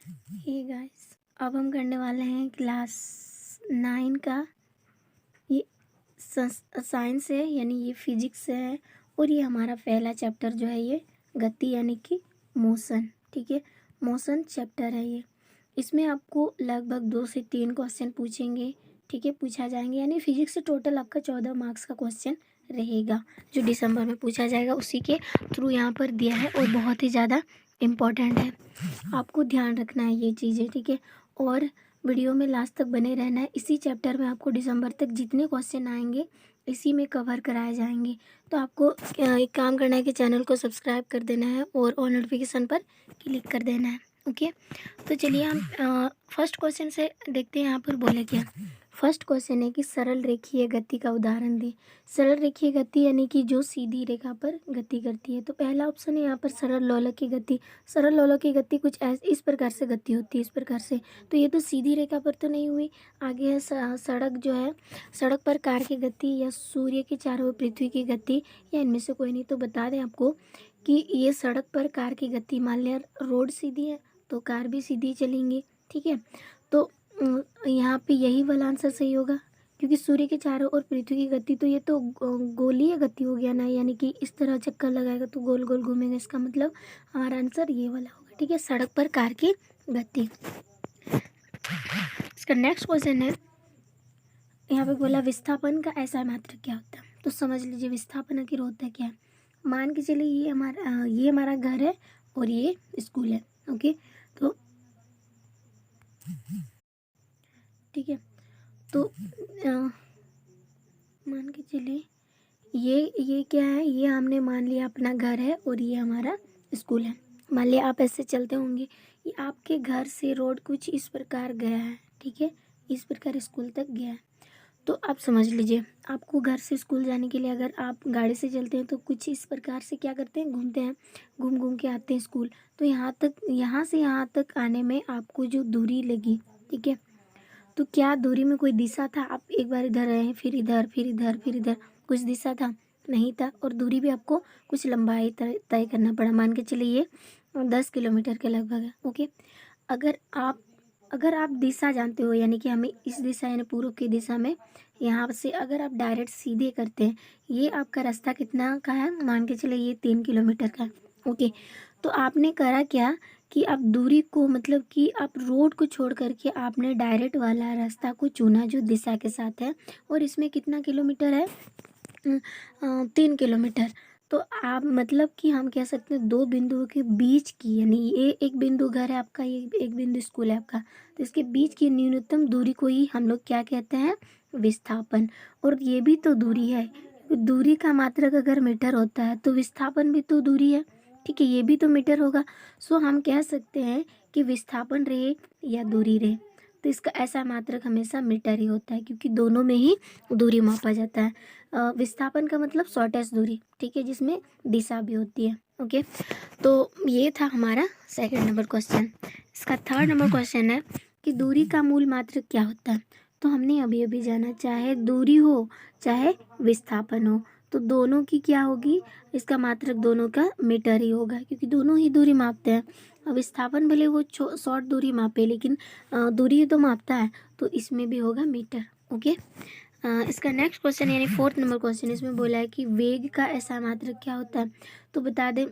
Hey guys, अब हम करने वाले हैं क्लास 9 का। ये साइंस है, यानी ये फिजिक्स है। और ये हमारा पहला चैप्टर जो है ये गति यानी कि मोशन। ठीक है, मोशन चैप्टर है ये। इसमें आपको लगभग 2 से 3 क्वेश्चन पूछेंगे। ठीक है, पूछा जाएंगे, यानी फिजिक्स से टोटल आपका 14 मार्क्स का क्वेश्चन रहेगा जो दिसंबर में पूछा जाएगा। उसी के थ्रू यहाँ पर दिया है और बहुत ही ज़्यादा इम्पोर्टेंट है। आपको ध्यान रखना है ये चीज़ें। ठीक है, और वीडियो में लास्ट तक बने रहना है। इसी चैप्टर में आपको दिसंबर तक जितने क्वेश्चन आएंगे इसी में कवर कराए जाएंगे। तो आपको एक काम करना है कि चैनल को सब्सक्राइब कर देना है और ऑल नोटिफिकेशन पर क्लिक कर देना है। ओके, तो चलिए हम फर्स्ट क्वेश्चन से देखते हैं। यहाँ पर बोले क्या, फर्स्ट क्वेश्चन है कि सरल रेखीय गति का उदाहरण दें। सरल रेखीय गति यानी कि जो सीधी रेखा पर गति करती है। तो पहला ऑप्शन है यहाँ पर सरल लोलक की गति। सरल लोलक की गति कुछ इस प्रकार से गति होती है, इस प्रकार से। तो ये तो सीधी रेखा पर तो नहीं हुई। आगे है सड़क जो है, सड़क पर कार की गति या सूर्य के चारों ओर पृथ्वी की गति, या इनमें से कोई नहीं। तो बता दें आपको कि ये सड़क पर कार की गति, मान लिया रोड सीधी है तो कार भी सीधी चलेंगी। ठीक है, तो यहाँ पे यही वाला आंसर सही होगा, क्योंकि सूर्य के चारों ओर पृथ्वी की गति, तो ये तो गोलीय गति हो गया ना, यानी कि इस तरह चक्कर लगाएगा तो गोल गोल घूमेगा। इसका मतलब हमारा आंसर ये वाला होगा। ठीक है, सड़क पर कार की गति। इसका नेक्स्ट क्वेश्चन है, यहाँ पे बोला विस्थापन का ऐसा मात्रक क्या होता है। तो समझ लीजिए विस्थापन आखिर होता है क्या है। मान के चलिए ये हमारा घर है और ये स्कूल है। ओके, तो ठीक है, तो मान के चलिए ये क्या है, ये हमने मान लिया अपना घर है और ये हमारा स्कूल है। मान लिया आप ऐसे चलते होंगे, ये आपके घर से रोड कुछ इस प्रकार गया है। ठीक है, इस प्रकार स्कूल तक गया है। तो आप समझ लीजिए, आपको घर से स्कूल जाने के लिए अगर आप गाड़ी से चलते हैं तो कुछ इस प्रकार से क्या करते हैं, घूमते हैं, घूम घूम के आते हैं स्कूल। तो यहाँ से यहाँ तक आने में आपको जो दूरी लगी, ठीक है, तो क्या दूरी में कोई दिशा था। आप एक बार इधर आए, फिर इधर, फिर इधर, फिर इधर, कुछ दिशा था नहीं था। और दूरी भी आपको कुछ लंबाई तय करना पड़ा। मान के चलिए 10 किलोमीटर के लगभग है। ओके, अगर आप अगर आप दिशा जानते हो, यानी कि हमें इस दिशा यानी पूर्व की दिशा में यहाँ से अगर आप डायरेक्ट सीधे करते हैं, ये आपका रास्ता कितना का है, मान के चलिए ये 3 किलोमीटर का है। ओके, तो आपने करा क्या कि आप दूरी को, मतलब कि आप रोड को छोड़ करके आपने डायरेक्ट वाला रास्ता को चुना जो दिशा के साथ है। और इसमें कितना किलोमीटर है, 3 किलोमीटर। तो आप, मतलब कि हम कह सकते हैं दो बिंदुओं के बीच की, यानी ये एक बिंदु घर है आपका, ये एक बिंदु स्कूल है आपका, तो इसके बीच की न्यूनतम दूरी को ही हम लोग क्या कहते हैं, विस्थापन। और ये भी तो दूरी है, दूरी का मात्रक अगर मीटर होता है तो विस्थापन भी तो दूरी है। ठीक है, ये भी तो मीटर होगा। सो हम कह सकते हैं कि विस्थापन रहे या दूरी रहे, तो इसका ऐसा मात्रक हमेशा मीटर ही होता है, क्योंकि दोनों में ही दूरी मापा जाता है। विस्थापन का मतलब शॉर्टेस्ट दूरी, ठीक है, जिसमें दिशा भी होती है। ओके, तो ये था हमारा सेकंड नंबर क्वेश्चन। इसका थर्ड नंबर क्वेश्चन है कि दूरी का मूल मात्रक क्या होता है। तो हमने अभी अभी जाना, चाहे दूरी हो चाहे विस्थापन हो, तो दोनों की क्या होगी, इसका मात्रक दोनों का मीटर ही होगा, क्योंकि दोनों ही दूरी मापते हैं। विस्थापन भले वो शॉर्ट दूरी मापे, लेकिन दूरी तो मापता है, तो इसमें भी होगा मीटर। ओके, इसका नेक्स्ट क्वेश्चन यानी फोर्थ नंबर क्वेश्चन, इसमें बोला है कि वेग का ऐसा मात्रक क्या होता है। तो बता दें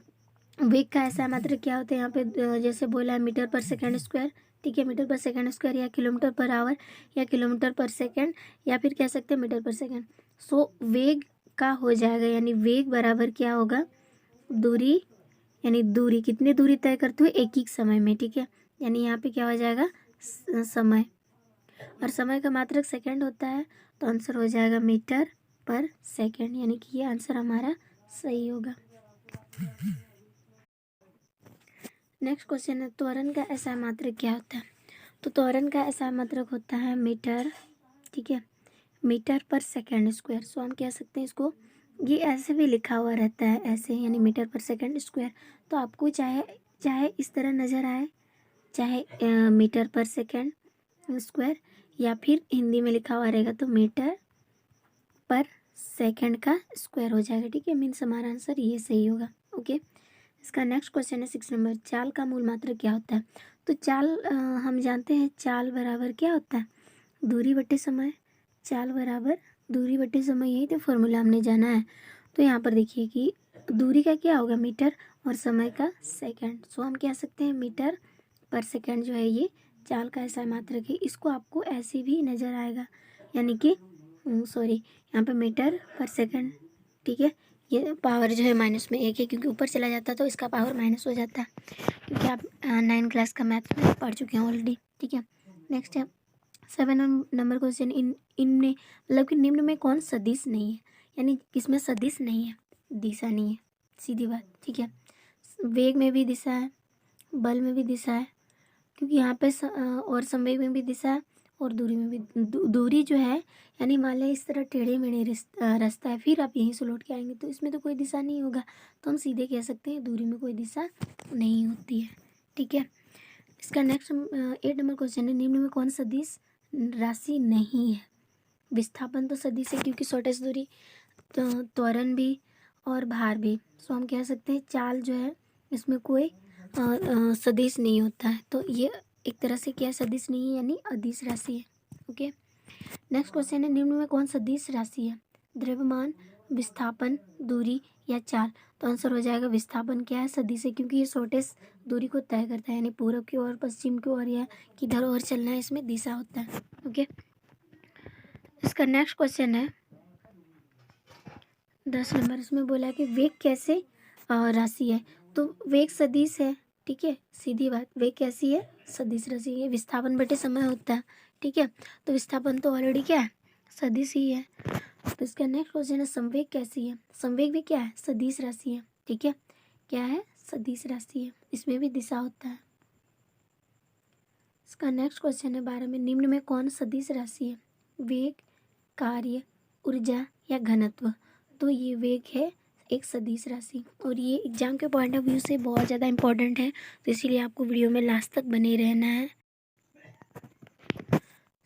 वेग का ऐसा मात्रक क्या होता है। यहाँ पे जैसे बोला है मीटर पर सेकंड स्क्वायर। ठीक है, मीटर पर सेकंड स्क्वायर या किलोमीटर पर आवर या किलोमीटर पर सेकंड, या फिर कह सकते हैं मीटर पर सेकंड। सो वेग का हो जाएगा, यानी वेग बराबर क्या होगा, दूरी, यानी दूरी कितनी दूरी तय करते हुए एक ही समय में। ठीक है, यानी यहाँ पे क्या हो जाएगा, समय, और समय का मात्रक सेकंड होता है, तो आंसर हो जाएगा मीटर पर सेकंड, यानी कि ये आंसर हमारा सही होगा। नेक्स्ट क्वेश्चन है त्वरण का ऐसा मात्रक क्या होता है। तो त्वरण का ऐसा मात्रक होता है मीटर, ठीक है, मीटर पर सेकंड स्क्वायर। सो हम कह सकते हैं इसको, ये ऐसे भी लिखा हुआ रहता है ऐसे, यानी मीटर पर सेकंड स्क्वायर। तो आपको चाहे चाहे इस तरह नज़र आए, चाहे मीटर पर सेकंड स्क्वायर, या फिर हिंदी में लिखा हुआ रहेगा तो मीटर पर सेकंड का स्क्वायर हो जाएगा। ठीक है, मीन्स हमारा आंसर ये सही होगा। ओके, इसका नेक्स्ट क्वेश्चन है 6 नंबर, चाल का मूल मात्रक क्या होता है। तो चाल हम जानते हैं चाल बराबर क्या होता है, दूरी बटे समय। चाल बराबर दूरी बटे समय, यही तो फॉर्मूला हमने जाना है। तो यहाँ पर देखिए कि दूरी का क्या होगा मीटर और समय का सेकंड। सो हम कह सकते हैं मीटर पर सेकंड जो है ये चाल का ऐसा मात्रक है। इसको आपको ऐसे भी नज़र आएगा, यानी कि सॉरी यहाँ पे मीटर पर सेकंड, ठीक है। ये पावर जो है माइनस में एक है, क्योंकि ऊपर चला जाता है तो इसका पावर माइनस हो जाता है, क्योंकि आप 9 क्लास का मैथ में पढ़ चुके हैं ऑलरेडी, ठीक है। नेक्स्ट है 7 नंबर क्वेश्चन, इनमें मतलब कि निम्न में कौन सदिश नहीं है, यानी किसमें सदिश नहीं है, दिशा नहीं है, सीधी बात, ठीक है। वेग में भी दिशा है, बल में भी दिशा है, क्योंकि यहाँ पे और संवेग में भी दिशा है, और दूरी में भी दूरी जो है, यानी मान लिया इस तरह टेढ़े मेढ़े रास्ता है, फिर आप यहीं से लौट के आएंगे तो इसमें तो कोई दिशा नहीं होगा, तो हम सीधे कह सकते हैं दूरी में कोई दिशा नहीं होती है, ठीक है। इसका नेक्स्ट 8 नंबर क्वेश्चन है, निम्न में कौन सदिश राशि नहीं है। विस्थापन तो सदिश है, क्योंकि शॉर्टेस्ट दूरी, तो त्वरण भी और भार भी। सो हम कह सकते हैं चाल जो है इसमें कोई सदिश नहीं होता है, तो ये एक तरह से क्या सदिश नहीं है, यानी अदिश राशि है, ओके। नेक्स्ट क्वेश्चन है, निम्न में कौन सदिश राशि है, द्रव्यमान, विस्थापन, दूरी या चाल। तो आंसर हो जाएगा विस्थापन क्या है, सदिश है, क्योंकि ये शॉर्टेस्ट दूरी को तय करता है, यानी पूर्व की ओर, पश्चिम की ओर या किधर और चलना है, इसमें दिशा होता है, ओके। इसका नेक्स्ट क्वेश्चन है 10 नंबर, इसमें बोला कि वेग कैसे राशि है। तो वेग सदिश है, ठीक है, सीधी बात, वेग कैसी है, सदिश राशि है, विस्थापन बटे समय होता है, ठीक है। तो विस्थापन तो ऑलरेडी क्या है, सदिश ही है। तो इसका नेक्स्ट क्वेश्चन है संवेग कैसी है। संवेग भी क्या है, सदिश राशि है, ठीक है, क्या है, सदिश राशि है, इसमें भी दिशा होता है। इसका नेक्स्ट क्वेश्चन है 12 में, निम्न में कौन सदिश राशि है, वेग, कार्य, ऊर्जा या घनत्व। तो ये वेग है एक सदिश राशि, और ये एग्जाम के पॉइंट ऑफ व्यू से बहुत ज़्यादा इंपॉर्टेंट है, तो इसीलिए आपको वीडियो में लास्ट तक बने रहना है।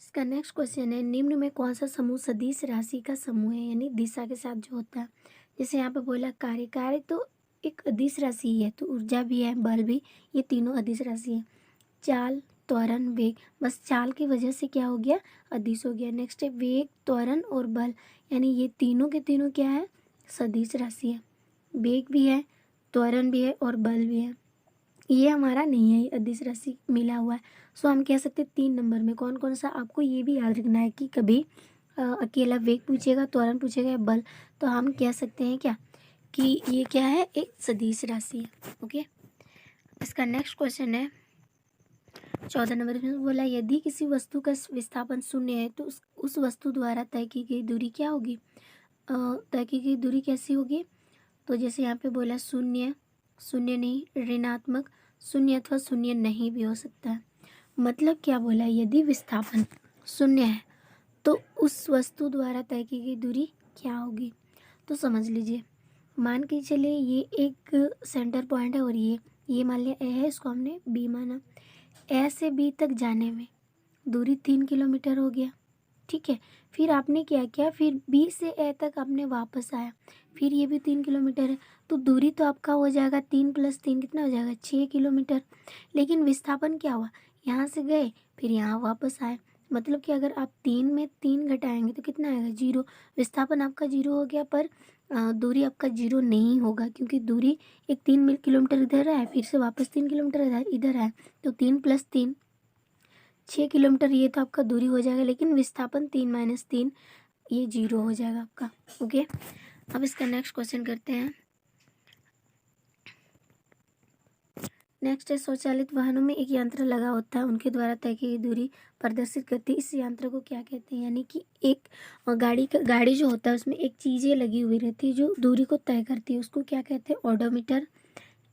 इसका नेक्स्ट क्वेश्चन है, निम्न में कौन सा समूह सदिश राशि का समूह है, यानी दिशा के साथ जो होता है। जैसे यहाँ पे बोला कार्य, कार्य तो एक अदिश राशि ही है, तो ऊर्जा भी है, बल भी, ये तीनों अदिश राशि है। चाल, त्वरण, वेग, बस चाल की वजह से क्या हो गया, अदिश हो गया। नेक्स्ट है वेग, त्वरण और बल, यानी ये तीनों के तीनों क्या है, सदिश राशि है। वेग भी है, त्वरण भी है और बल भी है, ये हमारा नहीं है, ये अदिश राशि मिला हुआ है। सो हम कह सकते हैं 3 नंबर में कौन कौन सा, आपको ये भी याद रखना है कि कभी अकेला वेग पूछेगा, त्वरण पूछेगा या बल, तो हम कह सकते हैं क्या कि ये क्या है, एक सदिश राशि है, ओके। इसका नेक्स्ट क्वेश्चन है 14 नंबर में बोला, यदि किसी वस्तु का विस्थापन शून्य है तो उस वस्तु द्वारा तय की गई दूरी क्या होगी, तय की गई दूरी कैसी होगी। तो जैसे यहाँ पे बोला शून्य, शून्य नहीं, ऋणात्मक, शून्य अथवा शून्य नहीं भी हो सकता है। मतलब क्या बोला, यदि विस्थापन शून्य है तो उस वस्तु द्वारा तय की गई दूरी क्या होगी। तो समझ लीजिए, मान के चलिए ये एक सेंटर पॉइंट है, और ये मान लिया ए है, इसको हमने बी माना। ए से बी तक जाने में दूरी 3 किलोमीटर हो गया, ठीक है। फिर आपने क्या किया, फिर बी से ए तक आपने वापस आया, फिर ये भी 3 किलोमीटर है, तो दूरी तो आपका हो जाएगा 3 + 3 कितना हो जाएगा, 6 किलोमीटर। लेकिन विस्थापन क्या हुआ, यहाँ से गए फिर यहाँ वापस आए, मतलब कि अगर आप 3 में 3 घटाएंगे तो कितना आएगा, 0। विस्थापन आपका 0 हो गया, पर दूरी आपका 0 नहीं होगा, क्योंकि दूरी एक 3 किलोमीटर इधर है, फिर से वापस 3 किलोमीटर इधर है, तो 3 + 3 6 किलोमीटर, ये तो आपका दूरी हो जाएगा, लेकिन विस्थापन 3 - 3 ये 0 हो जाएगा आपका, ओके। अब इसका नेक्स्ट क्वेश्चन करते हैं। नेक्स्ट है स्वचालित वाहनों में एक यंत्र लगा होता है, उनके द्वारा तय की गई दूरी प्रदर्शित करती है, इस यंत्र को क्या कहते हैं। यानी कि एक गाड़ी जो होता है उसमें एक चीज़ें लगी हुई रहती है जो दूरी को तय करती है, उसको क्या कहते हैं, ओडोमीटर,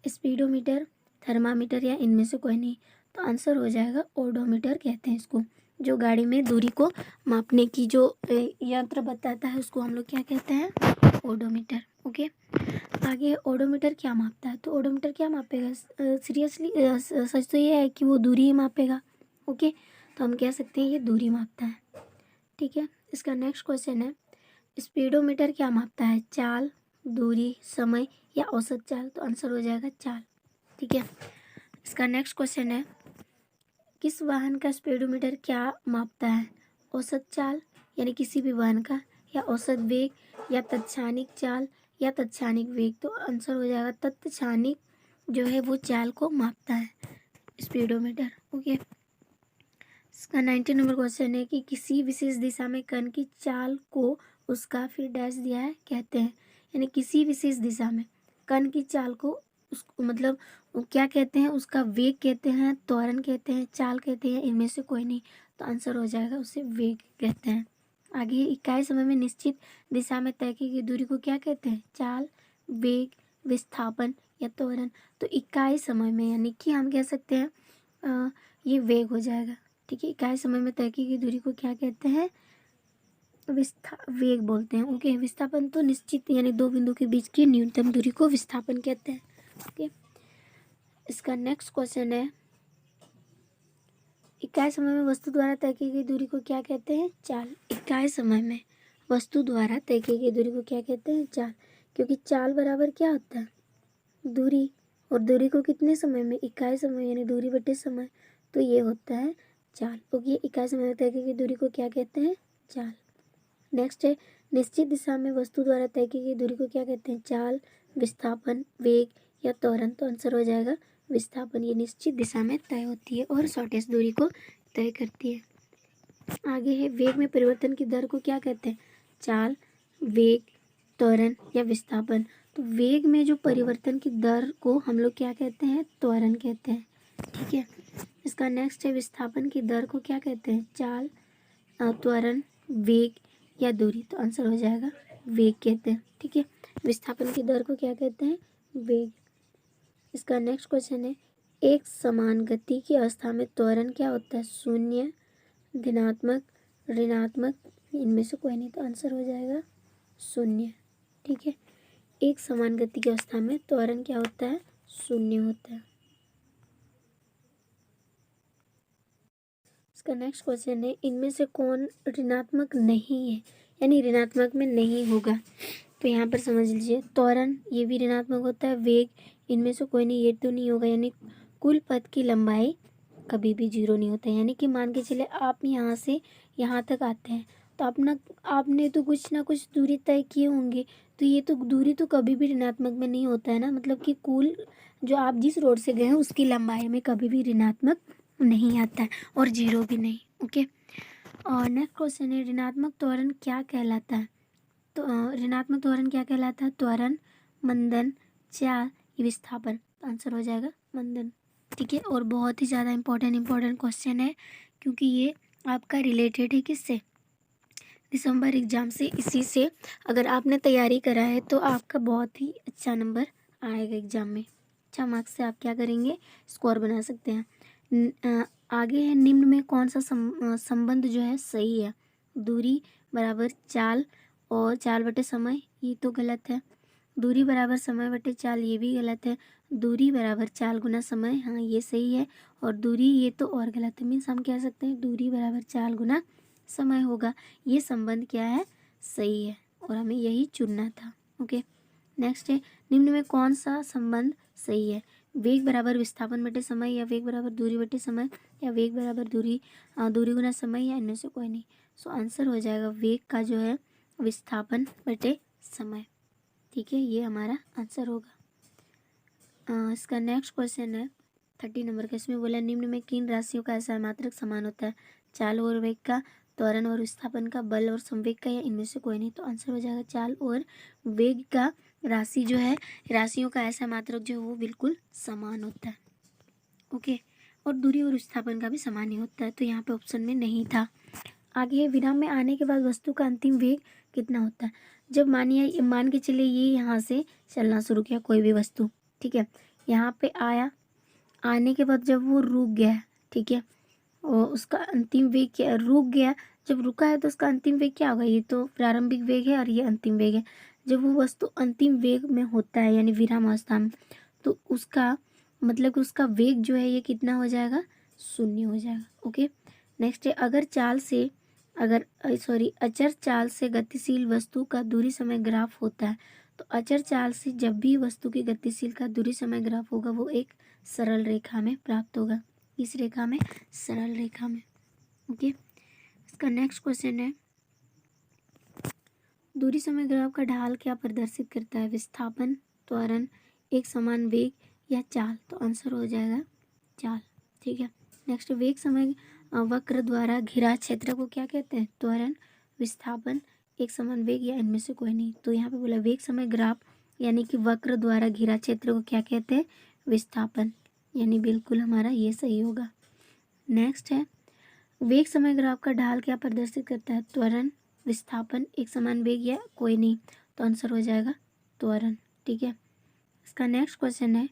स्पीडोमीटर, थर्मामीटर या इनमें से कोई नहीं। तो आंसर हो जाएगा ओडोमीटर कहते हैं इसको, जो गाड़ी में दूरी को मापने की जो यंत्र बताता है उसको हम लोग क्या कहते हैं, ओडोमीटर, ओके। आगे ओडोमीटर क्या मापता है, तो ओडोमीटर क्या मापेगा, सीरियसली सच तो ये है कि वो दूरी ही मापेगा, ओके। तो हम कह सकते हैं ये दूरी मापता है, ठीक है। इसका नेक्स्ट क्वेश्चन है, स्पीडोमीटर क्या मापता है, चाल, दूरी, समय या औसत चाल। तो आंसर हो जाएगा चाल, ठीक है। इसका नेक्स्ट क्वेश्चन है किस वाहन का स्पीडोमीटर क्या मापता है? औसत चाल यानी किसी भी वाहन का, या औसत वेग, या तत्क्षणिक चाल, या तत्क्षणिक वेग। तो आंसर हो जाएगा तत्क्षणिक जो है वो चाल को मापता है स्पीडोमीटर। ओके, इसका 19 नंबर क्वेश्चन है कि किसी विशेष दिशा में कण की चाल को उसका फिर डैश दिया है कहते हैं। यानी किसी विशेष दिशा में कण की चाल को उसको मतलब वो क्या कहते हैं? उसका वेग कहते हैं, त्वरण कहते हैं, चाल कहते हैं, इनमें से कोई नहीं। तो आंसर हो जाएगा उसे वेग कहते हैं। आगे इकाई समय में निश्चित दिशा में तय की गई दूरी को क्या कहते हैं? चाल, वेग, विस्थापन या त्वरण। तो इकाई समय में यानी कि हम कह सकते हैं ये वेग हो जाएगा। ठीक है, इकाई समय में तय की गई दूरी को क्या कहते हैं? वेग बोलते हैं। ओके, विस्थापन तो निश्चित यानी दो बिंदु के बीच की न्यूनतम दूरी को विस्थापन कहते हैं। ओके, इसका नेक्स्ट क्वेश्चन है इकाई समय में वस्तु द्वारा तय की गई दूरी को क्या कहते हैं? चाल। इकाई समय में वस्तु द्वारा तय की गई दूरी को क्या कहते हैं? चाल। क्योंकि चाल बराबर क्या होता है? दूरी, और दूरी को कितने समय में? इकाई समय यानी दूरी बटे समय, तो ये होता है चाल। ओके, इकाई समय में तय की गई दूरी को क्या कहते हैं? चाल। नेक्स्ट है निश्चित दिशा में वस्तु द्वारा तय की गई दूरी को क्या कहते हैं? चाल, विस्थापन, वेग या त्वरण। तो आंसर हो जाएगा विस्थापन। ये निश्चित दिशा में तय होती है और शॉर्टेस्ट दूरी को तय करती है। आगे है वेग में परिवर्तन की दर को क्या कहते हैं? चाल, वेग, त्वरण या विस्थापन। तो वेग में जो परिवर्तन की दर को हम लोग क्या कहते हैं? त्वरण कहते हैं। ठीक है, इसका नेक्स्ट है विस्थापन की दर को क्या कहते हैं? चाल, त्वरण, वेग या दूरी। तो आंसर हो जाएगा वेग कहते हैं। ठीक है, विस्थापन की दर को क्या कहते हैं? वेग। इसका नेक्स्ट क्वेश्चन है एक समान गति की अवस्था में त्वरण क्या होता है? शून्य, धनात्मक, ऋणात्मक, इनमें से कोई नहीं। तो आंसर हो जाएगा शून्य। ठीक है, एक समान गति की अवस्था में त्वरण क्या होता है? शून्य होता है। इसका नेक्स्ट क्वेश्चन है इनमें से कौन ऋणात्मक नहीं है? यानी ऋणात्मक में नहीं होगा। तो यहाँ पर समझ लीजिए त्वरण ये भी ऋणात्मक होता है, वेग इनमें से कोई नहीं, ये तो नहीं होगा। यानी कुल पथ की लंबाई कभी भी जीरो नहीं होता है। यानी कि मान के चले आप यहाँ से यहाँ तक आते हैं तो आपने तो कुछ ना कुछ दूरी तय किए होंगे, तो ये तो दूरी तो कभी भी ऋणात्मक में नहीं होता है ना। मतलब कि कुल जो आप जिस रोड से गए हैं उसकी लंबाई में कभी भी ऋणात्मक नहीं आता है और जीरो भी नहीं। ओके, और नेक्स्ट क्वेश्चन है ऋणात्मक त्वरण क्या कहलाता है? तो ऋणात्मक त्वरण क्या कहलाता है? त्वरण, मंदन, चाल, विस्थापन। तो आंसर हो जाएगा मंदन। ठीक है, और बहुत ही ज़्यादा इम्पोर्टेंट क्वेश्चन है क्योंकि ये आपका रिलेटेड है किससे? दिसंबर एग्जाम से। इसी से अगर आपने तैयारी करा है तो आपका बहुत ही अच्छा नंबर आएगा एग्जाम में। अच्छा मार्क्स से आप क्या करेंगे? स्कोर बना सकते हैं। आगे है निम्न में कौन सा संबंध जो है सही है? दूरी बराबर चाल और चाल बटे समय, ये तो गलत है। दूरी बराबर समय बटे चाल, ये भी गलत है। दूरी बराबर चाल गुना समय, हाँ ये सही है। और दूरी ये तो और गलत है। मीन्स हम कह सकते हैं दूरी बराबर चाल गुना समय होगा। ये संबंध क्या है? सही है और हमें यही चुनना था। ओके, नेक्स्ट है निम्न में कौन सा संबंध सही है? वेग बराबर विस्थापन बटे समय, या वेग बराबर दूरी बटे समय, या वेग बराबर दूरी गुना समय, या इनमें से कोई नहीं। सो आंसर हो जाएगा वेग का जो है विस्थापन बटे समय। ठीक है, ये हमारा आंसर होगा। इसका नेक्स्ट क्वेश्चन है 30 नंबर का। इसमें बोला निम्न में किन राशियों का असमात्रक समान होता है? चाल और वेग का, त्वरण और विस्थापन का, बल और संवेग का, या इनमें से कोई नहीं। तो आंसर हो जाएगा चाल और वेग का राशि जो है, राशियों का असमात्रक जो है वो बिल्कुल समान होता है। ओके, और दूरी और विस्थापन का भी समान ही होता है। तो यहाँ पे ऑप्शन में नहीं था। आगे विराम में आने के बाद वस्तु का अंतिम वेग कितना होता है? जब मान के चलिए ये यहाँ से चलना शुरू किया कोई भी वस्तु, ठीक है, यहाँ पे आया, आने के बाद जब वो रुक गया, ठीक है, और उसका अंतिम वेग क्या? रुक गया। जब रुका है तो उसका अंतिम वेग क्या होगा? ये तो प्रारंभिक वेग है और ये अंतिम वेग है। जब वो वस्तु अंतिम वेग में होता है यानी विराम अवस्था में, तो उसका मतलब कि उसका वेग जो है ये कितना हो जाएगा? शून्य हो जाएगा। ओके, नेक्स्ट है अचर चाल से गतिशील वस्तु का दूरी समय ग्राफ होता है। तो अचर चाल से जब भी वस्तु की गतिशील का दूरी समय ग्राफ होगा वो एक सरल रेखा में प्राप्त होगा। इस रेखा में, सरल रेखा में। ओके, इसका नेक्स्ट क्वेश्चन है, दूरी समय ग्राफ का ढाल क्या प्रदर्शित करता है? विस्थापन, त्वरण, एक समान वेग या चाल? तो आंसर हो जाएगा चाल। ठीक है, नेक्स्ट, वेग समय वक्र द्वारा घिरा क्षेत्र को क्या कहते हैं? त्वरण, विस्थापन, एक समान वेग या इनमें से कोई नहीं? तो यहाँ पे बोला वेग समय ग्राफ यानी कि वक्र द्वारा घिरा क्षेत्र को क्या कहते हैं? विस्थापन, यानी बिल्कुल हमारा ये सही होगा। नेक्स्ट है, वेग समय ग्राफ का ढाल क्या प्रदर्शित करता है? त्वरण, विस्थापन, एक समान वेग या कोई नहीं? तो आंसर हो जाएगा त्वरण। ठीक है, इसका नेक्स्ट क्वेश्चन है,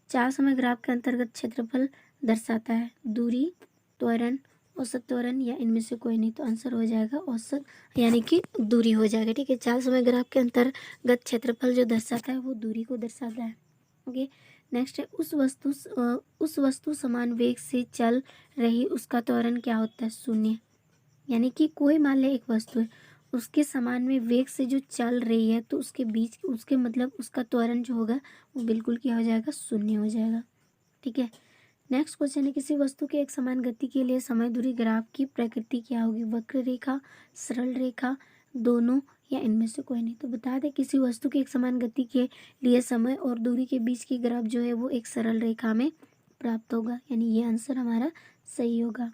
चाल समय ग्राफ के अंतर्गत क्षेत्रफल दर्शाता है? दूरी, त्वरण, औसत त्वरण या इनमें से कोई नहीं? तो आंसर हो जाएगा औसत, यानी कि दूरी हो जाएगा। ठीक है, चाल समय ग्राफ के अंतर्गत क्षेत्रफल जो दर्शाता है वो दूरी को दर्शाता है। ओके, नेक्स्ट है, उस वस्तु समान वेग से चल रही उसका त्वरण क्या होता है? शून्य, यानी कि कोई मान ले एक वस्तु है, उसके समान में वेग से जो चल रही है तो उसके बीच उसके मतलब उसका त्वरण जो होगा वो बिल्कुल क्या हो जाएगा? शून्य हो जाएगा। ठीक है, नेक्स्ट क्वेश्चन है, किसी वस्तु के एक समान गति के लिए समय दूरी ग्राफ की प्रकृति क्या होगी? वक्र रेखा, सरल रेखा, दोनों या इनमें से कोई नहीं? तो बता दें, किसी वस्तु की एक समान गति के लिए समय और दूरी के बीच की ग्राफ जो है वो एक सरल रेखा में प्राप्त होगा, यानी ये आंसर हमारा सही होगा।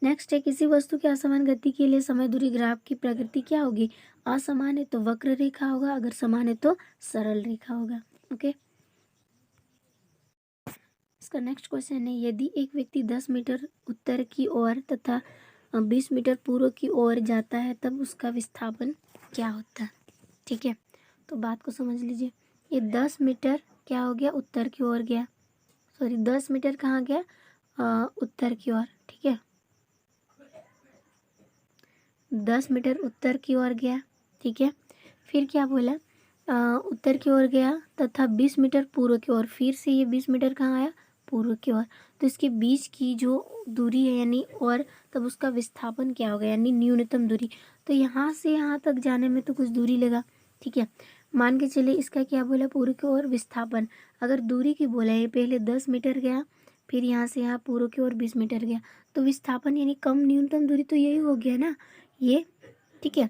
नेक्स्ट है, किसी वस्तु के असमान गति के लिए समय दूरी ग्राफ की प्रकृति क्या होगी? असमान है तो वक्र रेखा होगा, अगर समान है तो सरल रेखा होगा। ओके, इसका नेक्स्ट क्वेश्चन है, यदि एक व्यक्ति 10 मीटर उत्तर की ओर तथा 20 मीटर पूर्व की ओर जाता है तब उसका विस्थापन क्या होता है? ठीक है, तो बात को समझ लीजिए, ये 10 मीटर क्या हो गया? उत्तर की ओर गया, सॉरी 10 मीटर कहाँ गया? उत्तर की ओर। ठीक है, 10 मीटर उत्तर की ओर गया। ठीक है, फिर क्या बोला? उत्तर की ओर गया तथा 20 मीटर पूर्व की ओर, फिर से ये 20 मीटर कहाँ आया? पूर्व की ओर। तो इसके बीच की जो दूरी है यानी और तब उसका विस्थापन क्या होगा, यानी न्यूनतम दूरी। तो यहाँ से यहाँ तक जाने में तो कुछ दूरी लगा। ठीक है, मान के चलिए इसका क्या बोला? पूर्व की ओर विस्थापन, अगर दूरी की बोला है, पहले 10 मीटर गया, फिर यहाँ से यहाँ पूर्व की ओर 20 मीटर गया, तो विस्थापन यानी कम न्यूनतम दूरी तो यही हो गया ना ये। ठीक है,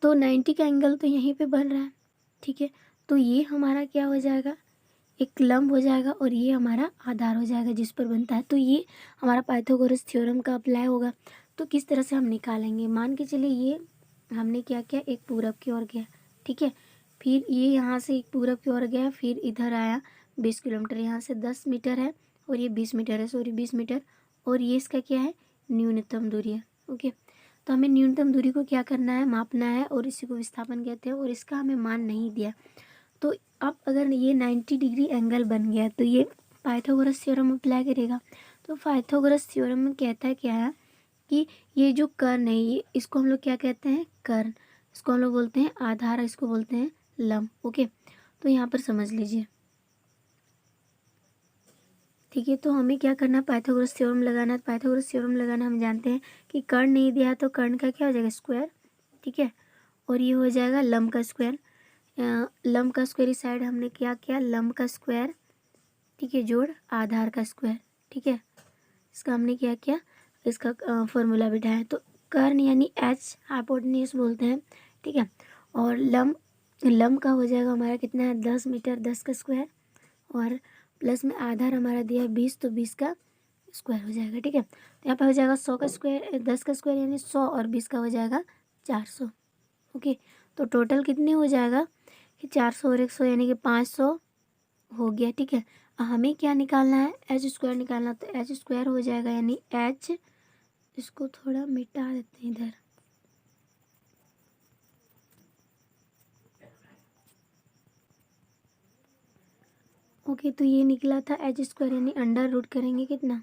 तो 90 का एंगल तो यहीं पे बन रहा है। ठीक है, तो ये हमारा क्या हो जाएगा? एक लंब हो जाएगा और ये हमारा आधार हो जाएगा जिस पर बनता है। तो ये हमारा पाइथागोरस थ्योरम का अप्लाई होगा। तो किस तरह से हम निकालेंगे? मान के चलिए ये हमने क्या किया, एक पूरब की ओर गया। ठीक है, फिर ये यहाँ से एक पूरब की ओर गया, फिर इधर आया 20 किलोमीटर, यहाँ से 10 मीटर है और ये 20 मीटर है, सॉरी 20 मीटर, और ये इसका क्या है? न्यूनतम दूरी है। ओके, तो हमें न्यूनतम दूरी को क्या करना है? मापना है, और इसी को विस्थापन कहते हैं, और इसका हमें मान नहीं दिया। तो अब अगर ये 90 डिग्री एंगल बन गया तो ये पाइथागोरस थ्योरम अप्लाई करेगा। तो पाइथागोरस थ्योरम में कहता है क्या है कि ये जो कर्ण है, ये इसको हम लोग क्या कहते हैं? कर्ण। इसको हम लोग बोलते हैं आधार, इसको बोलते हैं लंब। ओके, तो यहाँ पर समझ लीजिए। ठीक है, तो हमें क्या करना है? पाइथागोरस थ्योरम लगाना है। पाइथागोरस थ्योरम लगाना हम जानते हैं कि कर्ण नहीं दिया तो कर्ण का क्या हो जाएगा? स्क्वायर। ठीक है, और ये हो जाएगा लंब का स्क्वायर। लंब का स्क्वायर इस साइड हमने क्या किया? लंब का स्क्वायर, ठीक है, जोड़ आधार का स्क्वायर। ठीक है, इसका हमने क्या किया? इसका फॉर्मूला बिठाया। तो कर्ण यानी एच हाइपोटेन्यूज बोलते हैं। ठीक है, और लंब का हो जाएगा हमारा कितना है? 10 मीटर, 10 का स्क्वायर, और प्लस में आधार हमारा दिया है 20, तो 20 का स्क्वायर हो जाएगा। ठीक है, तो यहाँ पे हो जाएगा 100 का स्क्वायर, 10 का स्क्वायर यानी 100, और 20 का हो जाएगा 400। ओके, तो टोटल कितने हो जाएगा कि 400 और 100 यानी कि 500 हो गया। ठीक है, हमें क्या निकालना है? एच स्क्वायर निकालना। तो एच स्क्वायर हो जाएगा यानी एच, इसको थोड़ा मिटा देते हैं इधर। ओके, तो ये निकला था एच स्क्वायर, यानी अंडर रूट करेंगे कितना?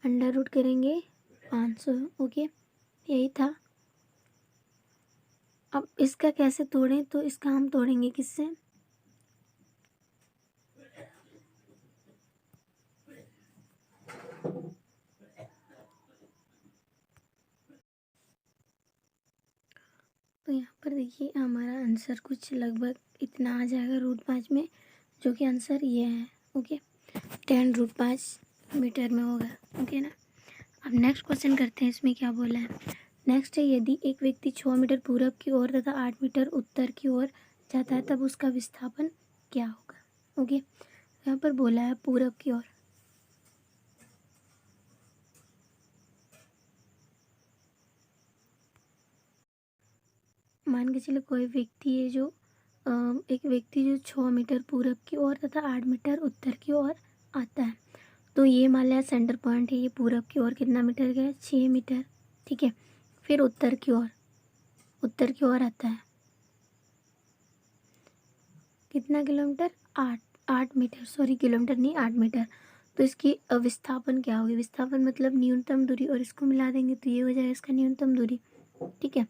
अंडर रूट करेंगे 500। ओके, यही था। अब इसका कैसे तोड़ें? तो इसका हम तोड़ेंगे किससे? तो यहाँ पर देखिए हमारा आंसर कुछ लगभग इतना आ जाएगा √5 में, जो कि आंसर ये है। ओके, 10√5 मीटर में होगा। ओके ना। अब नेक्स्ट क्वेश्चन करते हैं, इसमें क्या बोला है। नेक्स्ट है, यदि एक व्यक्ति 6 मीटर पूरब की ओर तथा 8 मीटर उत्तर की ओर जाता है तब उसका विस्थापन क्या होगा। ओके, यहाँ पर बोला है पूरब की ओर। मान के चलो कोई व्यक्ति है जो एक व्यक्ति जो 6 मीटर पूरब की ओर तथा 8 मीटर उत्तर की ओर आता है, तो ये मान लिया सेंटर पॉइंट है। ये पूरब की ओर कितना मीटर गया, 6 मीटर। ठीक है, फिर उत्तर की ओर आता है कितना किलोमीटर, 8 मीटर, सॉरी किलोमीटर नहीं 8 मीटर। तो इसकी विस्थापन क्या होगी, विस्थापन मतलब न्यूनतम दूरी, और इसको मिला देंगे तो ये हो जाएगा इसका न्यूनतम दूरी। ठीक है,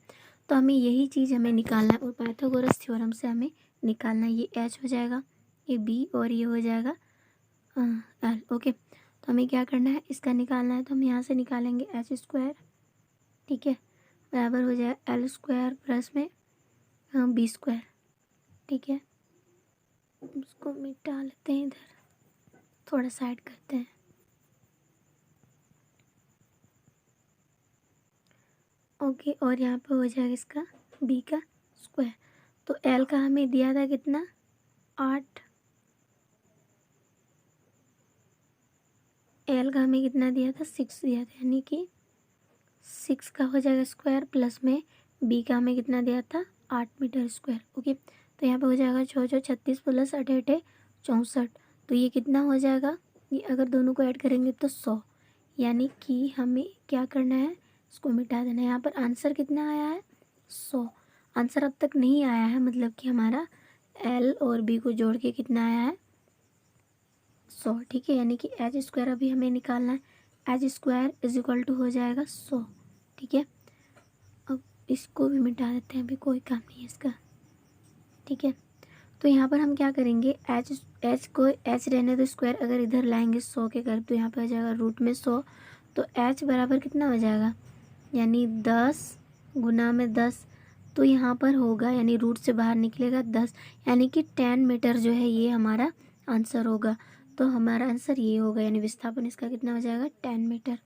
तो हमें यही चीज़ हमें निकालना है, और पाइथागोरस थ्योरम से हमें निकालना है। ये h हो जाएगा, ये b, और ये हो जाएगा l। ओके, तो हमें क्या करना है, इसका निकालना है, तो हम यहाँ से निकालेंगे h²। ठीक है, बराबर हो जाएगा l² प्लस में b²। ठीक है, उसको मिटा लेते हैं, इधर थोड़ा साइड करते हैं। ओके, और यहाँ पे हो जाएगा इसका b का स्क्वायर। तो l का हमें दिया था कितना, 8। l का हमें कितना दिया था, 6 दिया था, यानी कि 6 का हो जाएगा स्क्वायर, प्लस में b का हमें कितना दिया था, 8 मीटर स्क्वायर। ओके, तो यहाँ पे हो जाएगा 6 36 प्लस 8 64। तो ये कितना हो जाएगा, ये अगर दोनों को ऐड करेंगे तो 100। यानी कि हमें क्या करना है, इसको मिटा देना है। यहाँ पर आंसर कितना आया है, 100। आंसर अब तक नहीं आया है, मतलब कि हमारा l और b को जोड़ के कितना आया है, 100। ठीक है, यानी कि h² अभी हमें निकालना है। h² = हो जाएगा 100। ठीक है, अब इसको भी मिटा देते हैं, अभी कोई काम नहीं है इसका। ठीक है, तो यहाँ पर हम क्या करेंगे, h को h रहने दो, स्क्वायर अगर इधर लाएंगे 100 के करीब, तो यहाँ पे आ जाएगा रूट में 100। तो h बराबर कितना हो जाएगा, यानी 10 गुना में 10। तो यहाँ पर होगा, यानी रूट से बाहर निकलेगा 10, यानी कि 10 मीटर जो है ये हमारा आंसर होगा। तो हमारा आंसर ये होगा, यानी विस्थापन इसका कितना हो जाएगा, 10 मीटर।